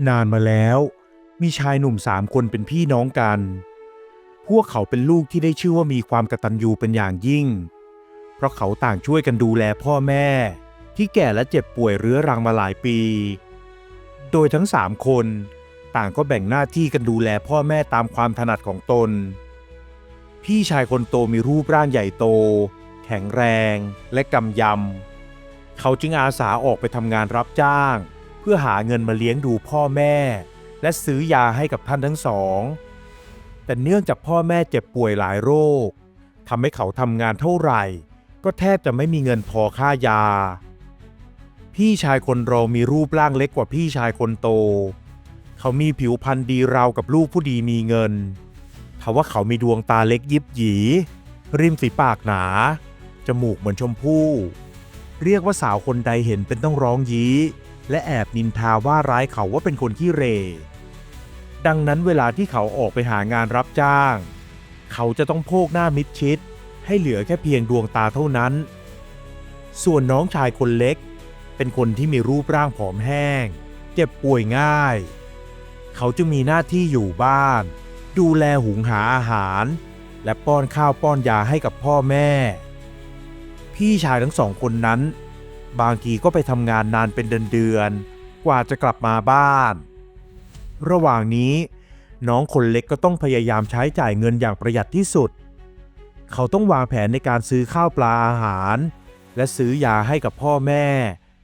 นานมาแล้วมีชายหนุ่ม3 คนเป็นพี่น้องกันพวกเขาเป็นลูกที่ได้ชื่อว่ามีความกตัญญูเป็นอย่างยิ่งเพราะเขาต่างช่วยกันดูแลพ่อแม่ที่แก่และเจ็บป่วยเรื้อรังมาหลายปีโดยทั้ง3 คนต่างก็แบ่งหน้าที่กันดูแลพ่อแม่ตามความถนัดของตนพี่ชายคนโตมีรูปร่างใหญ่โตแข็งแรงและกำยำเขาจึงอาสาออกไปทำงานรับจ้างเพื่อหาเงินมาเลี้ยงดูพ่อแม่และซื้อยาให้กับท่านทั้งสองแต่เนื่องจากพ่อแม่เจ็บป่วยหลายโรคทำให้เขาทำงานเท่าไหร่ก็แทบจะไม่มีเงินพอค่ายาพี่ชายคนรองมีรูปร่างเล็กกว่าพี่ชายคนโตเขามีผิวพรรณดีราวกับลูกผู้ดีมีเงินทว่าเขามีดวงตาเล็กยิบหยีริมฝีปากหนาจมูกเหมือนชมพู่เรียกว่าสาวคนใดเห็นเป็นต้องร้องยี้และแอบนินทาว่าร้ายเขาว่าเป็นคนขี้เหร่ดังนั้นเวลาที่เขาออกไปหางานรับจ้างเขาจะต้องโพกหน้ามิดชิดให้เหลือแค่เพียงดวงตาเท่านั้นส่วนน้องชายคนเล็กเป็นคนที่มีรูปร่างผอมแห้งเจ็บป่วยง่ายเขาจึงมีหน้าที่อยู่บ้านดูแลหุงหาอาหารและป้อนข้าวป้อนยาให้กับพ่อแม่พี่ชายทั้ง2 คนนั้นบางทีก็ไปทำงานนานเป็นเดือนๆกว่าจะกลับมาบ้านระหว่างนี้น้องคนเล็กก็ต้องพยายามใช้จ่ายเงินอย่างประหยัดที่สุดเขาต้องวางแผนในการซื้อข้าวปลาอาหารและซื้อยาให้กับพ่อแม่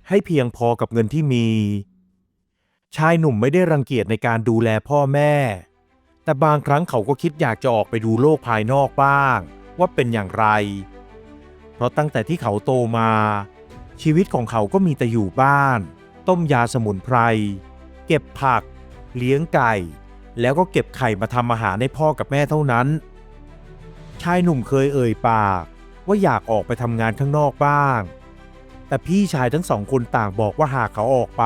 ให้เพียงพอกับเงินที่มีชายหนุ่มไม่ได้รังเกียจในการดูแลพ่อแม่แต่บางครั้งเขาก็คิดอยากจะออกไปดูโลกภายนอกบ้างว่าเป็นอย่างไรเพราะตั้งแต่ที่เขาโตมาชีวิตของเขาก็มีแต่อยู่บ้านต้มยาสมุนไพรเก็บผักเลี้ยงไก่แล้วก็เก็บไข่มาทำอาหารให้พ่อกับแม่เท่านั้นชายหนุ่มเคยเอ่ยปากว่าอยากออกไปทำงานข้างนอกบ้างแต่พี่ชายทั้ง2 คนต่างบอกว่าหากเขาออกไป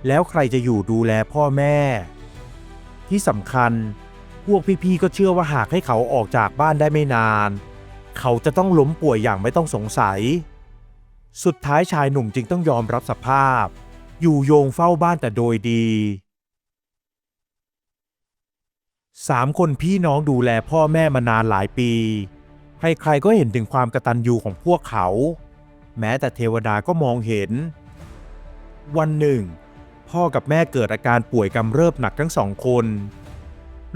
แล้วใครจะอยู่ดูแลพ่อแม่ที่สำคัญพวกพี่ๆก็เชื่อว่าหากให้เขาออกจากบ้านได้ไม่นานเขาจะต้องล้มป่วยอย่างไม่ต้องสงสัยสุดท้ายชายหนุ่มจึงต้องยอมรับสภาพอยู่โยงเฝ้าบ้านแต่โดยดี3 คนพี่น้องดูแลพ่อแม่มานานหลายปีใครๆก็เห็นถึงความกตัญญูของพวกเขาแม้แต่เทวดาก็มองเห็นวันหนึ่งพ่อกับแม่เกิดอาการป่วยกำเริบหนักทั้ง2 คน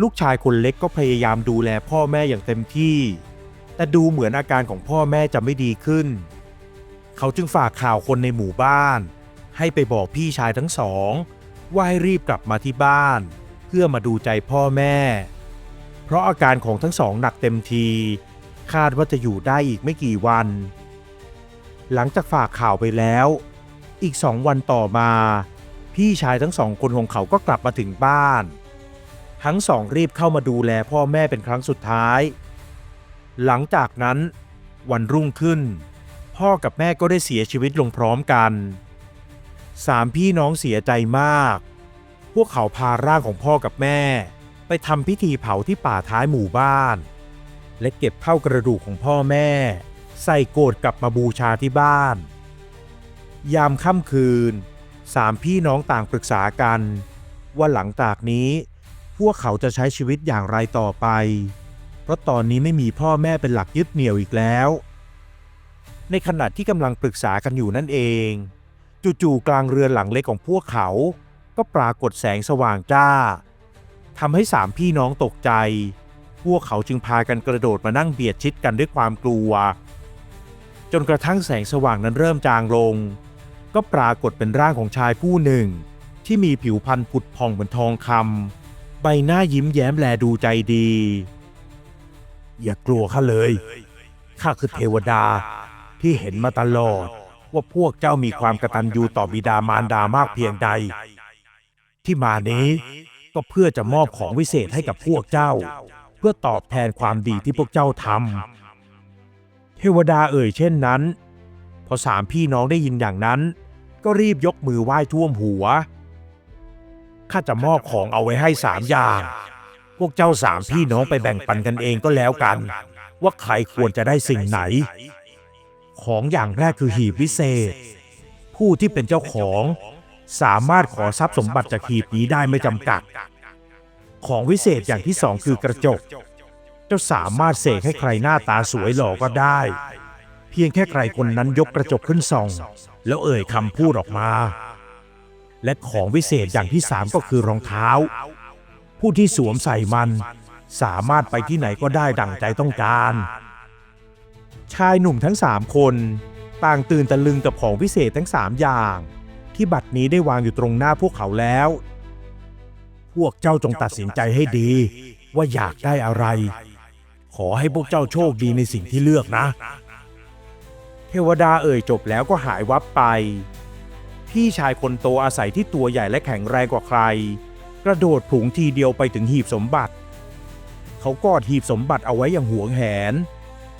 ลูกชายคนเล็กก็พยายามดูแลพ่อแม่อย่างเต็มที่แต่ดูเหมือนอาการของพ่อแม่จะไม่ดีขึ้นเขาจึงฝากข่าวคนในหมู่บ้านให้ไปบอกพี่ชายทั้ง2ว่าให้รีบกลับมาที่บ้านเพื่อมาดูใจพ่อแม่เพราะอาการของทั้ง2หนักเต็มทีคาดว่าจะอยู่ได้อีกไม่กี่วันหลังจากฝากข่าวไปแล้วอีก2 วันต่อมาพี่ชายทั้ง2 คนของเขาก็กลับมาถึงบ้านทั้ง2รีบเข้ามาดูแลพ่อแม่เป็นครั้งสุดท้ายหลังจากนั้นวันรุ่งขึ้นพ่อกับแม่ก็ได้เสียชีวิตลงพร้อมกัน3 พี่น้องเสียใจมากพวกเขาพาร่างของพ่อกับแม่ไปทำพิธีเผาที่ป่าท้ายหมู่บ้านและเก็บเท่ากระดูกของพ่อแม่ใส่โกฐกลับมาบูชาที่บ้านยามค่ำคืน3 พี่น้องต่างปรึกษากันว่าหลังจากนี้พวกเขาจะใช้ชีวิตอย่างไรต่อไปเพราะตอนนี้ไม่มีพ่อแม่เป็นหลักยึดเหนี่ยวอีกแล้วในขณะที่กำลังปรึกษากันอยู่นั่นเองจู่ๆกลางเรือนหลังเล็กของพวกเขาก็ปรากฏแสงสว่างจ้าทำให้3 พี่น้องตกใจพวกเขาจึงพากันกระโดดมานั่งเบียดชิดกันด้วยความกลัวจนกระทั่งแสงสว่างนั้นเริ่มจางลงก็ปรากฏเป็นร่างของชายผู้หนึ่งที่มีผิวพรรณผุดผ่องเหมือนทองคำใบหน้ายิ้มแย้มแลดูใจดีอย่ากลัวข้าเลยข้าคือเทวดาที่เห็นมาตลอดว่าพวกเจ้ามีความกตัญญูต่อบิดามารดามากเพียงใดที่มานี้ก็เพื่อจะมอบของวิเศษให้กับพวกเจ้าเพื่อตอบแทนความดีที่พวกเจ้าทำเทวดาเอ่ยเช่นนั้นพอ3 พี่น้องได้ยินอย่างนั้นก็รีบยกมือไหว้ท่วมหัวข้าจะมอบของเอาไว้ให้3 อย่างพวกเจ้า3 พี่น้องไปแบ่งปันกันเองก็แล้วกันว่าใครควรจะได้สิ่งไหนของอย่างแรกคือหีบวิเศษผู้ที่เป็นเจ้าของ สามารถขอทรัพย์สมบัติจากหีบนี้ได้ไม่จำกัดของวิเศษอย่างที่สองคือกระจกเจ้าสามารถเสกให้ใครหน้าตาสวยหล่อก็ได้เพียงแค่ใครคนนั้นยกกระจกขึ้นส่องแล้วเอ่ยคำพูดออกมาและของวิเศษอย่างที่สามก็คือรองเท้าผู้ที่สวมใส่มันสามารถไปที่ไหนก็ได้ดั่งใจต้องการชายหนุ่มทั้ง3คนต่างตื่นตะลึงกับของวิเศษทั้ง3อย่างที่บัดนี้ได้วางอยู่ตรงหน้าพวกเขาแล้วพวกเจ้าจงตัดสินใจให้ดีว่าอยากได้อะไรขอให้พวกเจ้าโชคดีในสิ่งที่เลือกนะเทวดาเอ่ยจบแล้วก็หายวับไปพี่ชายคนโตอาศัยที่ตัวใหญ่และแข็งแรงกว่าใครกระโดดผุงทีเดียวไปถึงหีบสมบัติเขากอดหีบสมบัติเอาไว้อย่างหวงแหน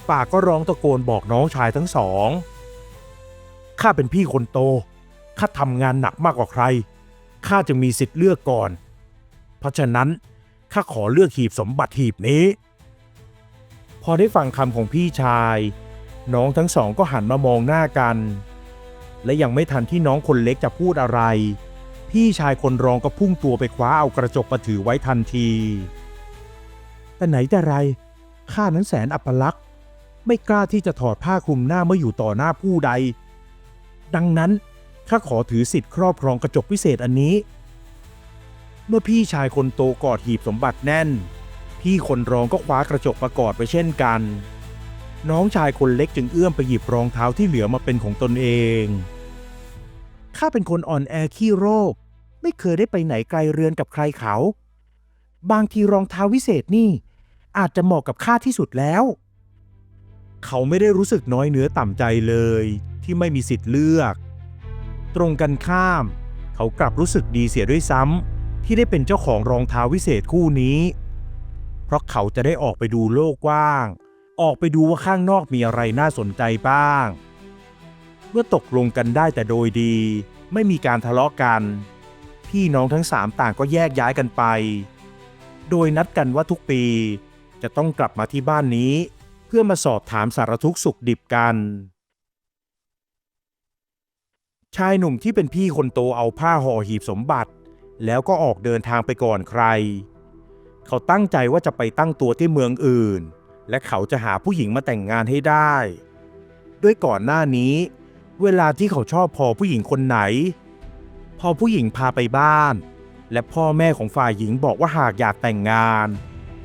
ปากก็ร้องตะโกนบอกน้องชายทั้งสองข้าเป็นพี่คนโตข้าทำงานหนักมากกว่าใครข้าจึงมีสิทธิ์เลือกก่อนเพราะฉะนั้นข้าขอเลือกหีบสมบัติหีบนี้พอได้ฟังคำของพี่ชายน้องทั้งสองก็หันมามองหน้ากันและยังไม่ทันที่น้องคนเล็กจะพูดอะไรพี่ชายคนรองก็พุ่งตัวไปคว้าเอากระจกมาถือไว้ทันทีแต่ไหนแต่ไรข้านั้นแสนอัปลักษณ์ไม่กล้าที่จะถอดผ้าคลุมหน้าเมื่ออยู่ต่อหน้าผู้ใดดังนั้นข้าขอถือสิทธิ์ครอบครองกระจกพิเศษอันนี้เมื่อพี่ชายคนโตกอดหีบสมบัติแน่นพี่คนรองก็คว้ากระจกมากอดไว้เช่นกันน้องชายคนเล็กจึงเอื้อมไปหยิบรองเท้าที่เหลือมาเป็นของตนเองข้าเป็นคนอ่อนแอขี้โรคไม่เคยได้ไปไหนไกลเรือนกับใครเขาบางทีรองเท้าวิเศษนี่อาจจะเหมาะกับข้าที่สุดแล้วเขาไม่ได้รู้สึกน้อยเนื้อต่ำใจเลยที่ไม่มีสิทธิ์เลือกตรงกันข้ามเขากลับรู้สึกดีเสียด้วยซ้ำที่ได้เป็นเจ้าของรองเท้าวิเศษคู่นี้เพราะเขาจะได้ออกไปดูโลกกว้างออกไปดูว่าข้างนอกมีอะไรน่าสนใจบ้างเมื่อตกลงกันได้แต่โดยดีไม่มีการทะเลาะกันพี่น้องทั้ง3ต่างก็แยกย้ายกันไปโดยนัดกันว่าทุกปีจะต้องกลับมาที่บ้านนี้เพื่อมาสอบถามสารทุกข์สุขดิบกันชายหนุ่มที่เป็นพี่คนโตเอาผ้าห่อหีบสมบัติแล้วก็ออกเดินทางไปก่อนใครเขาตั้งใจว่าจะไปตั้งตัวที่เมืองอื่นและเขาจะหาผู้หญิงมาแต่งงานให้ได้ด้วยก่อนหน้านี้เวลาที่เขาชอบพอผู้หญิงคนไหนพอผู้หญิงพาไปบ้านและพ่อแม่ของฝ่ายหญิงบอกว่าหากอยากแต่งงาน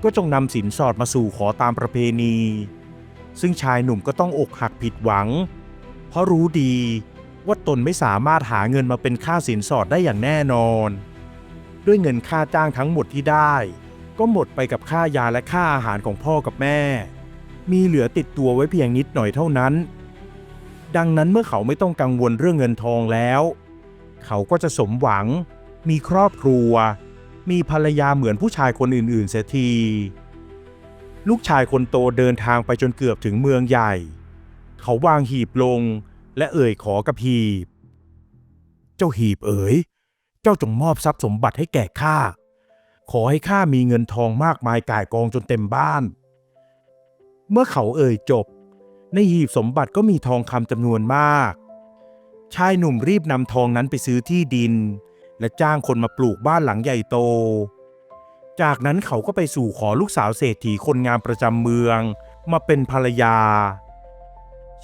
ก็จงนำสินสอดมาสู่ขอตามประเพณีซึ่งชายหนุ่มก็ต้องอกหักผิดหวังเพราะรู้ดีว่าตนไม่สามารถหาเงินมาเป็นค่าสินสอดได้อย่างแน่นอนด้วยเงินค่าจ้างทั้งหมดที่ได้ก็หมดไปกับค่ายาและค่าอาหารของพ่อกับแม่มีเหลือติดตัวไว้เพียงนิดหน่อยเท่านั้นดังนั้นเมื่อเขาไม่ต้องกังวลเรื่องเงินทองแล้วเขาก็จะสมหวังมีครอบครัวมีภรรยาเหมือนผู้ชายคนอื่นๆเสียทีลูกชายคนโตเดินทางไปจนเกือบถึงเมืองใหญ่เขาวางหีบลงและเอ่ยขอกับหีบเจ้าหีบเอ๋ยเจ้าจงมอบทรัพย์สมบัติให้แก่ข้าขอให้ข้ามีเงินทองมากมายก่ายกองจนเต็มบ้านเมื่อเขาเอ่ยจบในหีบสมบัติก็มีทองคำจำนวนมากชายหนุ่มรีบนำทองนั้นไปซื้อที่ดินและจ้างคนมาปลูกบ้านหลังใหญ่โตจากนั้นเขาก็ไปสู่ขอลูกสาวเศรษฐีคนงามประจำเมืองมาเป็นภรรยา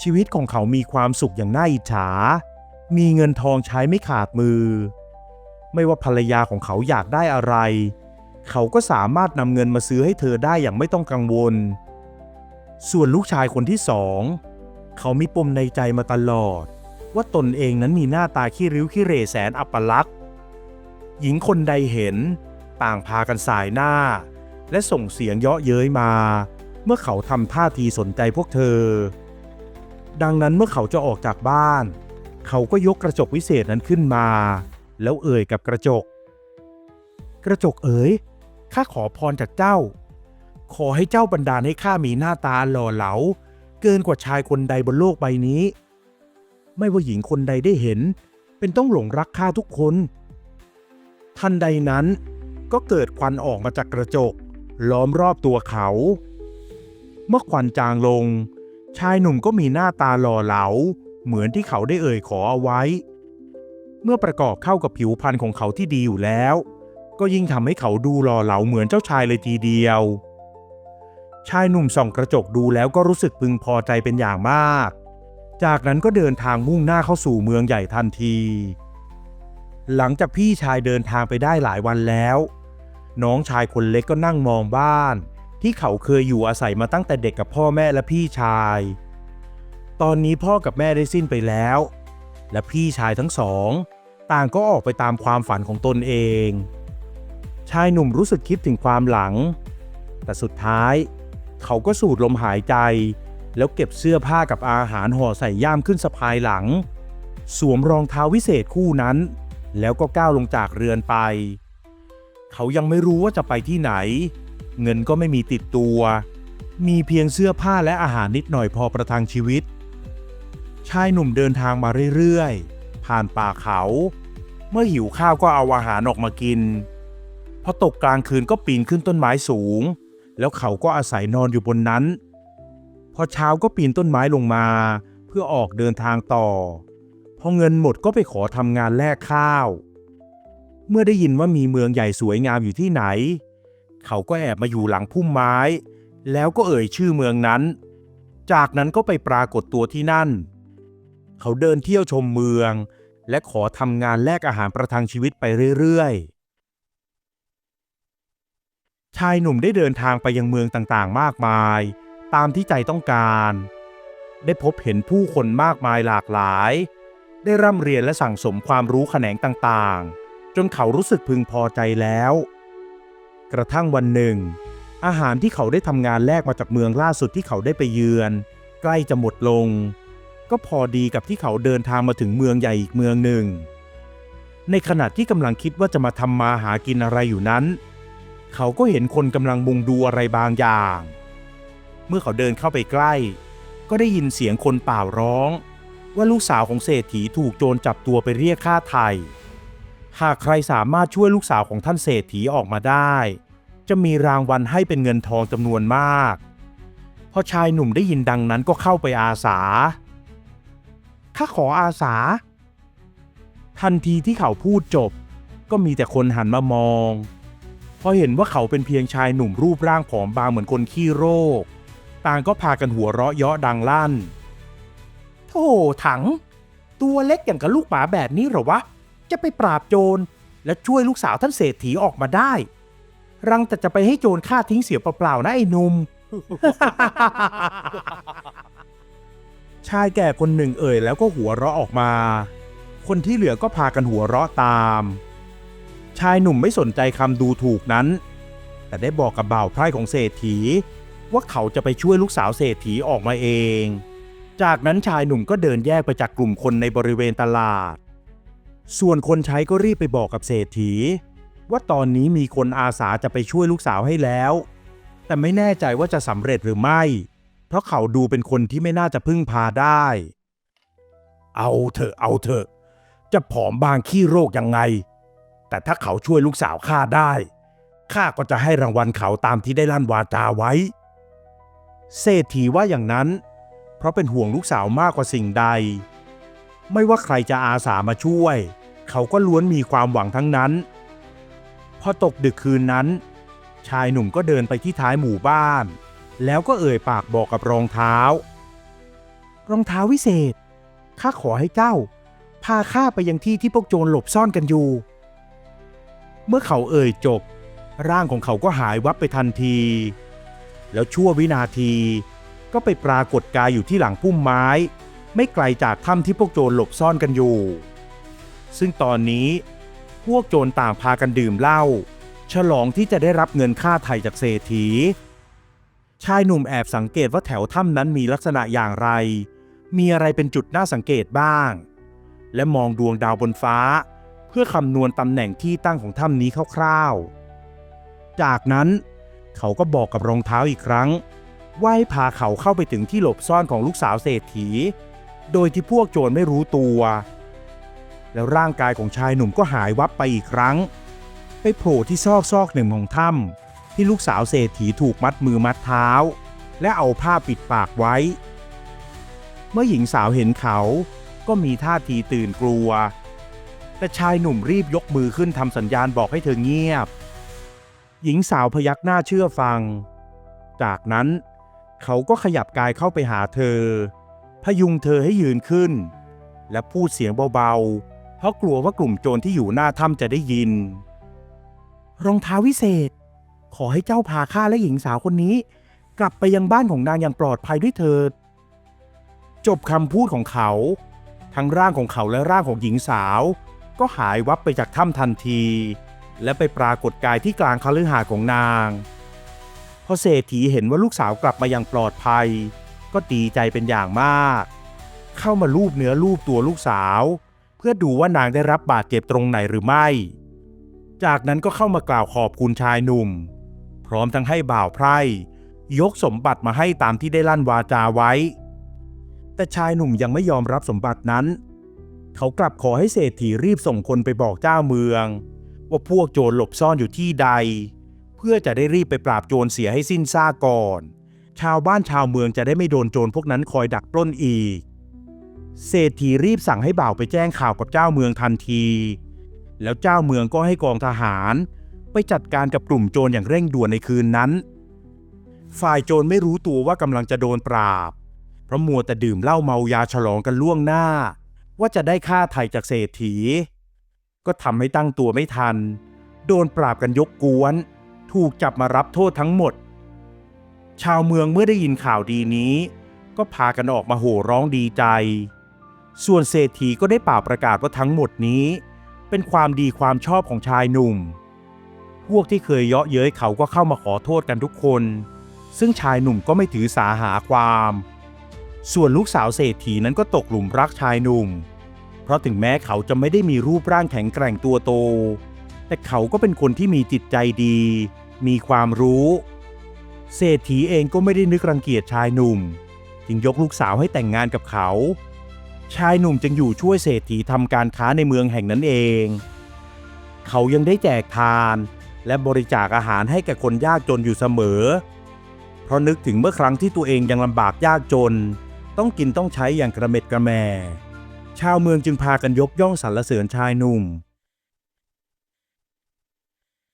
ชีวิตของเขามีความสุขอย่างน่าอิจฉามีเงินทองใช้ไม่ขาดมือไม่ว่าภรรยาของเขาอยากได้อะไรเขาก็สามารถนำเงินมาซื้อให้เธอได้อย่างไม่ต้องกังวลส่วนลูกชายคนที่สองเขามีปมในใจมาตลอดว่าตนเองนั้นมีหน้าตาขี้ริ้วขี้เหร่แสนอัปลักษณ์หญิงคนใดเห็นต่างพากันสายหน้าและส่งเสียงเยาะเย้ยมาเมื่อเขาทำท่าทีสนใจพวกเธอดังนั้นเมื่อเขาจะออกจากบ้านเขาก็ยกกระจกวิเศษนั้นขึ้นมาแล้วเอ่ยกับกระจกเอ๋ยข้าขอพรจากเจ้าขอให้เจ้าบันดาลให้ข้ามีหน้าตาหล่อเหลาเกินกว่าชายคนใดบนโลกใบนี้ไม่ว่าหญิงคนใดได้เห็นเป็นต้องหลงรักข้าทุกคนทันใดนั้นก็เกิดควันออกมาจากกระจกล้อมรอบตัวเขาเมื่อควันจางลงชายหนุ่มก็มีหน้าตาหล่อเหลาเหมือนที่เขาได้เอ่ยขอเอาไว้ เมื่อประกอบเข้ากับผิวพรรณของเขาที่ดีอยู่แล้วก็ยิ่งทำให้เขาดูหล่อเหลาเหมือนเจ้าชายเลยทีเดียวชายหนุ่มส่องกระจกดูแล้วก็รู้สึกพึงพอใจเป็นอย่างมากจากนั้นก็เดินทางมุ่งหน้าเข้าสู่เมืองใหญ่ทันทีหลังจากพี่ชายเดินทางไปได้หลายวันแล้วน้องชายคนเล็กก็นั่งมองบ้านที่เขาเคยอยู่อาศัยมาตั้งแต่เด็กกับพ่อแม่และพี่ชายตอนนี้พ่อกับแม่ได้สิ้นไปแล้วและพี่ชายทั้งสองต่างก็ออกไปตามความฝันของตนเองชายหนุ่มรู้สึกคิดถึงความหลังแต่สุดท้ายเขาก็สูดลมหายใจแล้วเก็บเสื้อผ้ากับอาหารห่อใส่ย่ามขึ้นสะพายหลังสวมรองเท้าวิเศษคู่นั้นแล้วก็ก้าวลงจากเรือนไปเขายังไม่รู้ว่าจะไปที่ไหนเงินก็ไม่มีติดตัวมีเพียงเสื้อผ้าและอาหารนิดหน่อยพอประทังชีวิตชายหนุ่มเดินทางมาเรื่อยๆผ่านป่าเขาเมื่อหิวข้าวก็เอาอาหารออกมากินพอตกกลางคืนก็ปีนขึ้นต้นไม้สูงแล้วเขาก็อาศัยนอนอยู่บนนั้นพอเช้าก็ปีนต้นไม้ลงมาเพื่อออกเดินทางต่อพอเงินหมดก็ไปขอทำงานแลกข้าวเมื่อได้ยินว่ามีเมืองใหญ่สวยงามอยู่ที่ไหนเขาก็แอบมาอยู่หลังพุ่มไม้แล้วก็เอ่ยชื่อเมืองนั้นจากนั้นก็ไปปรากฏตัวที่นั่นเขาเดินเที่ยวชมเมืองและขอทำงานแลกอาหารประทังชีวิตไปเรื่อยๆชายหนุ่มได้เดินทางไปยังเมืองต่างๆมากมายตามที่ใจต้องการได้พบเห็นผู้คนมากมายหลากหลายได้ร่ำเรียนและสั่งสมความรู้แขนงต่างๆจนเขารู้สึกพึงพอใจแล้วกระทั่งวันหนึ่งอาหารที่เขาได้ทำงานแลกมาจากเมืองล่าสุดที่เขาได้ไปเยือนใกล้จะหมดลงก็พอดีกับที่เขาเดินทางมาถึงเมืองใหญ่อีกเมืองหนึ่งในขณะที่กำลังคิดว่าจะมาทำมาหากินอะไรอยู่นั้นเขาก็เห็นคนกำลังมุงดูอะไรบางอย่างเมื่อเขาเดินเข้าไปใกล้ก็ได้ยินเสียงคนเป่าร้องว่าลูกสาวของเศรษฐีถูกโจรจับตัวไปเรียกค่าไถ่หากใครสามารถช่วยลูกสาวของท่านเศรษฐีออกมาได้จะมีรางวัลให้เป็นเงินทองจำนวนมากพอชายหนุ่มได้ยินดังนั้นก็เข้าไปอาสาข้าขออาสาทันทีที่เขาพูดจบก็มีแต่คนหันมามองพอเห็นว่าเขาเป็นเพียงชายหนุ่มรูปร่างผอมบางเหมือนคนขี้โรคต่างก็พากันหัวเราะเยาะดังลั่นโธ่ถังตัวเล็กอย่างกับลูกหมาแบบนี้เหรอวะจะไปปราบโจรและช่วยลูกสาวท่านเศรษฐีออกมาได้รังแต่จะไปให้โจรฆ่าทิ้งเสียเปล่าๆนะไอ้หนุ่ม ชายแก่คนหนึ่งเอ่ยแล้วก็หัวเราะออกมาคนที่เหลือก็พากันหัวเราะตามชายหนุ่มไม่สนใจคำดูถูกนั้นแต่ได้บอกกับบ่าวไพร่ของเศรษฐีว่าเขาจะไปช่วยลูกสาวเศรษฐีออกมาเองจากนั้นชายหนุ่มก็เดินแยกไปจากกลุ่มคนในบริเวณตลาดส่วนคนใช้ก็รีบไปบอกกับเศรษฐีว่าตอนนี้มีคนอาสาจะไปช่วยลูกสาวให้แล้วแต่ไม่แน่ใจว่าจะสำเร็จหรือไม่เพราะเขาดูเป็นคนที่ไม่น่าจะพึ่งพาได้เอาเถอะจะผอมบางขี้โรคยังไงแต่ถ้าเขาช่วยลูกสาวข้าได้ข้าก็จะให้รางวัลเขาตามที่ได้ลั่นวาจาไว้เศรษฐีว่าอย่างนั้นเพราะเป็นห่วงลูกสาวมากกว่าสิ่งใดไม่ว่าใครจะอาสามาช่วยเขาก็ล้วนมีความหวังทั้งนั้นพอตกดึกคืนนั้นชายหนุ่มก็เดินไปที่ท้ายหมู่บ้านแล้วก็เอ่ยปากบอกกับรองเท้าวิเศษข้าขอให้เจ้าพาข้าไปยังที่ที่พวกโจรหลบซ่อนกันอยู่เมื่อเขาเอ่ยจบร่างของเขาก็หายวับไปทันทีแล้วชั่ววินาทีก็ไปปรากฏกายอยู่ที่หลังพุ่มไม้ไม่ไกลจากถ้ำที่พวกโจรหลบซ่อนกันอยู่ซึ่งตอนนี้พวกโจรต่างพากันดื่มเหล้าฉลองที่จะได้รับเงินค่าไถ่จากเศรษฐีชายหนุ่มแอบสังเกตว่าแถวถ้ำนั้นมีลักษณะอย่างไรมีอะไรเป็นจุดน่าสังเกตบ้างและมองดวงดาวบนฟ้าเพื่อคำนวณตำแหน่งที่ตั้งของถ้ำนี้คร่าวๆจากนั้นเขาก็บอกกับรองเท้าอีกครั้งว่าให้พาเขาเข้าไปถึงที่หลบซ่อนของลูกสาวเศรษฐีโดยที่พวกโจรไม่รู้ตัวแล้วร่างกายของชายหนุ่มก็หายวับไปอีกครั้งไปโผล่ที่ซอกหนึ่งของถ้ำที่ลูกสาวเศรษฐีถูกมัดมือมัดเท้าและเอาผ้าปิดปากไว้เมื่อหญิงสาวเห็นเขาก็มีท่าทีตื่นกลัว แต่ชายหนุ่มรีบยกมือขึ้นทำสัญญาณบอกให้เธอเงียบหญิงสาวพยักหน้าเชื่อฟังจากนั้นเขาก็ขยับกายเข้าไปหาเธอพยุงเธอให้ยืนขึ้นและพูดเสียงเบาๆเพราะกลัวว่ากลุ่มโจรที่อยู่หน้าถ้ำจะได้ยินรองเท้าวิเศษขอให้เจ้าพาข้าและหญิงสาวคนนี้กลับไปยังบ้านของนางอย่างปลอดภัยด้วยเถิดจบคำพูดของเขาทั้งร่างของเขาและร่างของหญิงสาวก็หายวับไปจากถ้ำทันทีและไปปรากฏกายที่กลางคฤหาสน์ของนางพอเศรษฐีเห็นว่าลูกสาวกลับมาอย่างปลอดภัยก็ดีใจเป็นอย่างมากเข้ามาลูบเนื้อลูบตัวลูกสาวเพื่อดูว่านางได้รับบาดเจ็บตรงไหนหรือไม่จากนั้นก็เข้ามากล่าวขอบคุณชายหนุ่มพร้อมทั้งให้บ่าวไพร่ยกสมบัติมาให้ตามที่ได้ลั่นวาจาไว้แต่ชายหนุ่มยังไม่ยอมรับสมบัตินั้นเขากลับขอให้เศรษฐีรีบส่งคนไปบอกเจ้าเมืองว่าพวกโจรหลบซ่อนอยู่ที่ใดเพื่อจะได้รีบไปปราบโจรเสียให้สิ้นซากก่อนชาวบ้านชาวเมืองจะได้ไม่โดนโจรพวกนั้นคอยดักปล้นอีกเศรษฐีรีบสั่งให้บ่าวไปแจ้งข่าวกับเจ้าเมืองทันทีแล้วเจ้าเมืองก็ให้กองทหารไปจัดการกับกลุ่มโจรอย่างเร่งด่วนในคืนนั้นฝ่ายโจรไม่รู้ตัวว่ากำลังจะโดนปราบเพราะมัวแต่ดื่มเหล้าเมายาฉลองกันล่วงหน้าว่าจะได้ค่าไถ่จากเศรษฐีก็ทำให้ตั้งตัวไม่ทันโดนปราบกันยกกวนถูกจับมารับโทษทั้งหมดชาวเมืองเมื่อได้ยินข่าวดีนี้ก็พากันออกมาโห่ร้องดีใจส่วนเศรษฐีก็ได้เป่าประกาศว่าทั้งหมดนี้เป็นความดีความชอบของชายหนุ่มพวกที่เคยเยาะเย้ยเขาก็เข้ามาขอโทษกันทุกคนซึ่งชายหนุ่มก็ไม่ถือสาหาความส่วนลูกสาวเศรษฐีนั้นก็ตกหลุมรักชายหนุ่มเพราะถึงแม้เขาจะไม่ได้มีรูปร่างแข็งแกร่งตัวโตแต่เขาก็เป็นคนที่มีจิตใจดีมีความรู้เศรษฐีเองก็ไม่ได้นึกรังเกียจชายหนุ่มจึงยกลูกสาวให้แต่งงานกับเขาชายหนุ่มจึงอยู่ช่วยเศรษฐีทำการค้าในเมืองแห่งนั้นเองเขายังได้แจกทานและบริจาคอาหารให้แก่คนยากจนอยู่เสมอเพราะนึกถึงเมื่อครั้งที่ตัวเองยังลำบากยากจนต้องกินต้องใช้อย่างกระเม็ดกระแม่ชาวเมืองจึงพากันยกย่องสรรเสริญชายหนุ่ม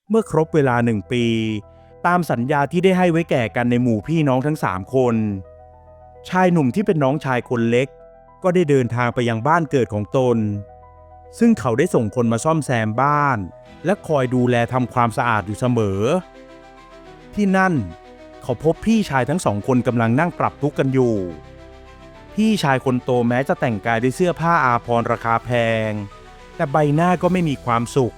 เมื่อครบเวลา1 ปีตามสัญญาที่ได้ให้ไว้แก่กันในหมู่พี่น้องทั้ง3 คนชายหนุ่มที่เป็นน้องชายคนเล็กก็ได้เดินทางไปยังบ้านเกิดของตนซึ่งเขาได้ส่งคนมาซ่อมแซมบ้านและคอยดูแลทำความสะอาดอยู่เสมอที่นั่นเขาพบพี่ชายทั้ง2 คนกำลังนั่งปรับทุกข์กันอยู่พี่ชายคนโตแม้จะแต่งกายด้วยเสื้อผ้าอาภรณ์ราคาแพงแต่ใบหน้าก็ไม่มีความสุข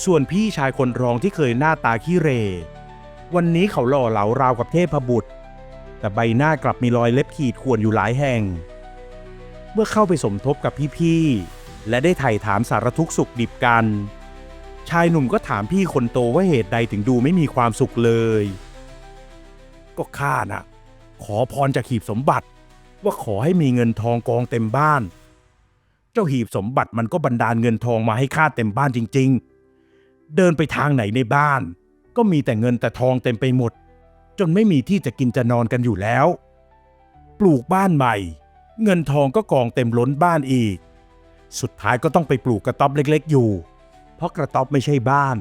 ส่วนพี่ชายคนรองที่เคยหน้าตาขี้เหร่วันนี้เขาหล่อเหลาราวกับเทพบุตรแต่ใบหน้ากลับมีรอยเล็บขีดข่วนอยู่หลายแห่งเมื่อเข้าไปสมทบกับพี่ๆและได้ไถ่ถามสารทุกข์สุขดิบกันชายหนุ่มก็ถามพี่คนโตว่าเหตุใดถึงดูไม่มีความสุขเลยก็ข้าน่ะขอพรจากหีบสมบัติว่าขอให้มีเงินทองกองเต็มบ้านเจ้าหีบสมบัติมันก็บันดาลเงินทองมาให้ข้าเต็มบ้านจริงๆเดินไปทางไหนในบ้านก็มีแต่เงินแต่ทองเต็มไปหมดจนไม่มีที่จะกินจะนอนกันอยู่แล้วปลูกบ้านใหม่เงินทองก็กองเต็มล้นบ้านอีกสุดท้ายก็ต้องไปปลูกกระต๊อบเล็กๆอยู่เพราะกระต๊อบไม่ใช่บ้าน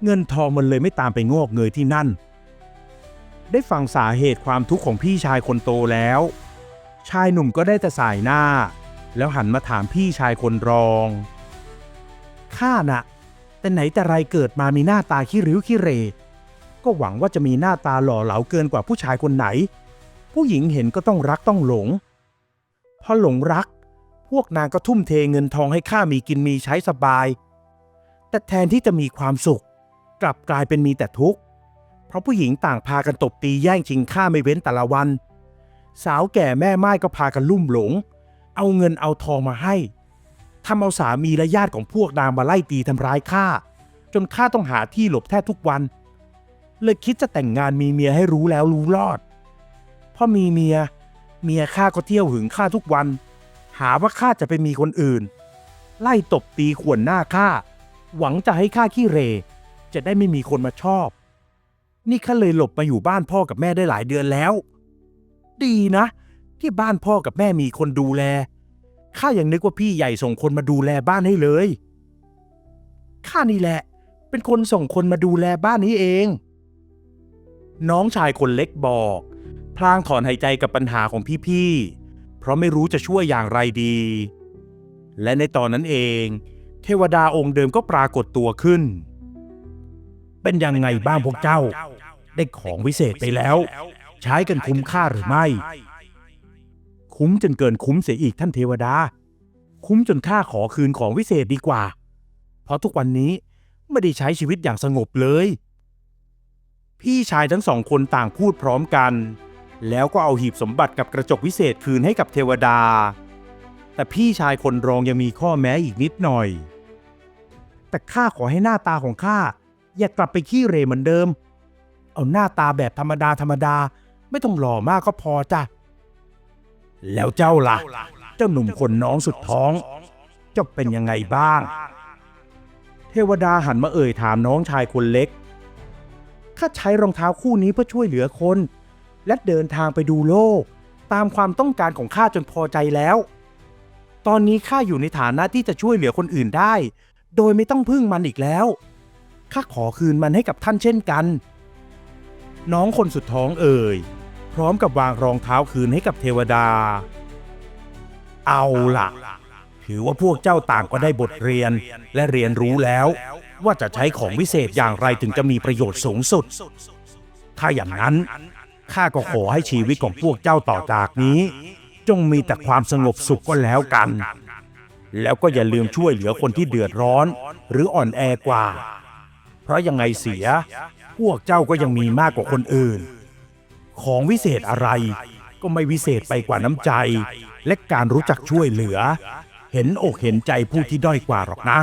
เงินทองมันเลยไม่ตามไปงอกเงยที่นั่นได้ฟังสาเหตุความทุกข์ของพี่ชายคนโตแล้วชายหนุ่มก็ได้แต่สายหน้าแล้วหันมาถามพี่ชายคนรองข้าน่ะแต่ไหนแต่ไรเกิดมามีหน้าตาขี้ริ้วขี้เหร่ก็หวังว่าจะมีหน้าตาหล่อเหลาเกินกว่าผู้ชายคนไหนผู้หญิงเห็นก็ต้องรักต้องหลงพอหลงรักพวกนางก็ทุ่มเทเงินทองให้ข้ามีกินมีใช้สบายแต่แทนที่จะมีความสุขกลับกลายเป็นมีแต่ทุกข์เพราะผู้หญิงต่างพากันตบตีแย่งชิงข้าไม่เว้นแต่ละวันสาวแก่แม่ไม้ก็พากันลุ่มหลงเอาเงินเอาทองมาให้ทำเอาสามีและญาติของพวกนางมาไล่ตีทำร้ายข้าจนข้าต้องหาที่หลบแทบทุกวันเลยคิดจะแต่งงานมีเมียให้รู้แล้วรู้รอดพอมีเมียข้าก็เที่ยวหึงข้าทุกวันหาว่าข้าจะไปมีคนอื่นไล่ตบตีข่วนหน้าข้าหวังจะให้ข้าขี้เหร่จะได้ไม่มีคนมาชอบนี่ข้าเลยหลบมาอยู่บ้านพ่อกับแม่ได้หลายเดือนแล้วดีนะที่บ้านพ่อกับแม่มีคนดูแล ข้ายังนึกว่าพี่ใหญ่ส่งคนมาดูแลบ้านให้เลยข้านี่แหละเป็นคนส่งคนมาดูแลบ้านนี้เองน้องชายคนเล็กบอกพลางถอนหายใจกับปัญหาของพี่ๆเพราะไม่รู้จะช่วยอย่างไรดี และในตอนนั้นเองเทวดาองค์เดิมก็ปรากฏตัวขึ้นเป็นยังไงบ้างพวกเจ้าได้ของวิเศษไปแล้วใช้กันคุ้มค่าหรือไม่คุ้มจนเกินคุ้มเสียอีกท่านเทวดาคุ้มจนข้าขอคืนของวิเศษดีกว่าเพราะทุกวันนี้ไม่ได้ใช้ชีวิตอย่างสงบเลยพี่ชายทั้งสองคนต่างพูดพร้อมกันแล้วก็เอาหีบสมบัติกับกระจกวิเศษคืนให้กับเทวดาแต่พี่ชายคนรองยังมีข้อแม้อีกนิดหน่อยแต่ข้าขอให้หน้าตาของข้าอย่ากลับไปขี้เหร่เหมือนเดิมเอาหน้าตาแบบธรรมดาไม่ต้องหล่อมากก็พอจ้ะแล้วเจ้าล่ะเจ้าหนุ่มคนน้องสุดท้องเจ้าเป็นยังไงบ้างเทวดาหันมาเอ่ยถามน้องชายคนเล็กข้าใช้รองเท้าคู่นี้เพื่อช่วยเหลือคนและเดินทางไปดูโลกตามความต้องการของข้าจนพอใจแล้วตอนนี้ข้าอยู่ในฐานะที่จะช่วยเหลือคนอื่นได้โดยไม่ต้องพึ่งมันอีกแล้วข้าขอคืนมันให้กับท่านเช่นกันน้องคนสุดท้องเอ่ยพร้อมกับวางรองเท้าคืนให้กับเทวดาเอาล่ะถือว่าพวกเจ้าต่างก็ได้บทเรียนและเรียนรู้แล้วว่าจะใช้ของวิเศษอย่างไรถึงจะมีประโยชน์สูงสุดถ้าอย่างนั้นข้าก็ขอให้ชีวิตของพวกเจ้าต่อจากนี้จงมีแต่ความสงบสุขก็แล้วกันแล้วก็อย่าลืมช่วยเหลือคนที่เดือดร้อนหรืออ่อนแอกว่าเพราะยังไงเสียพวกเจ้าก็ยังมีมากกว่าคนอื่นของวิเศษอะไรก็ไม่วิเศษไปกว่าน้ำใจและการรู้จักช่วยเหลือเห็นอกเห็นใจผู้ที่ด้อยกว่าหรอกนะ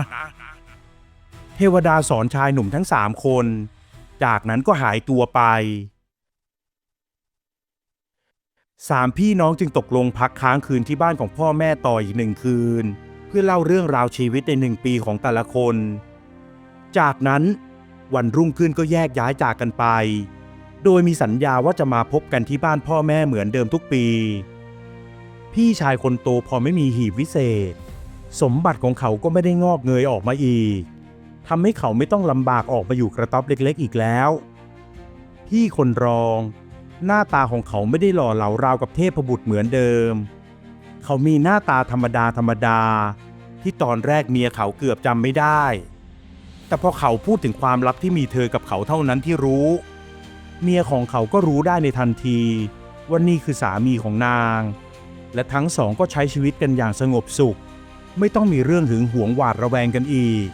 เทวดาสอนชายหนุ่มทั้ง3 คนจากนั้นก็หายตัวไป3 พี่น้องจึงตกลงพักค้างคืนที่บ้านของพ่อแม่ต่ออีก1 คืนเพื่อเล่าเรื่องราวชีวิตใน1 ปีของแต่ละคนจากนั้นวันรุ่งขึ้นก็แยกย้ายจากกันไปโดยมีสัญญาว่าจะมาพบกันที่บ้านพ่อแม่เหมือนเดิมทุกปีพี่ชายคนโตพอไม่มีหีบวิเศษสมบัติของเขาก็ไม่ได้งอกเงยออกมาอีกทำให้เขาไม่ต้องลำบากออกมาอยู่กระต๊อบเล็กๆอีกแล้วพี่คนรองหน้าตาของเขาไม่ได้หล่อเหลาราวกับเทพบุตรเหมือนเดิมเขามีหน้าตาธรรมดาที่ตอนแรกเมียเขาเกือบจำไม่ได้แต่พอเขาพูดถึงความลับที่มีเธอกับเขาเท่านั้นที่รู้เมียของเขาก็รู้ได้ในทันทีว่านี่คือสามีของนางและทั้งสองก็ใช้ชีวิตกันอย่างสงบสุขไม่ต้องมีเรื่องหึงหวงหวาดระแวงกันอีก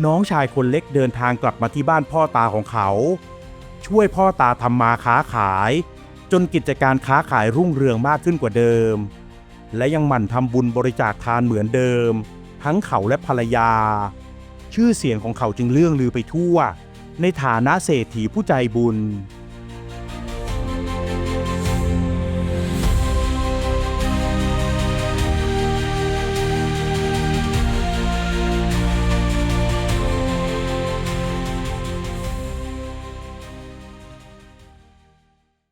น้องชายคนเล็กเดินทางกลับมาที่บ้านพ่อตาของเขาช่วยพ่อตาทำมาค้าขายจนกิจการค้าขายรุ่งเรืองมากขึ้นกว่าเดิมและยังหมั่นทำบุญบริจาคทานเหมือนเดิมทั้งเขาและภรรยาชื่อเสียงของเขาจึงเลื่องลือไปทั่วในฐานะเศรษฐีผู้ใจบุญ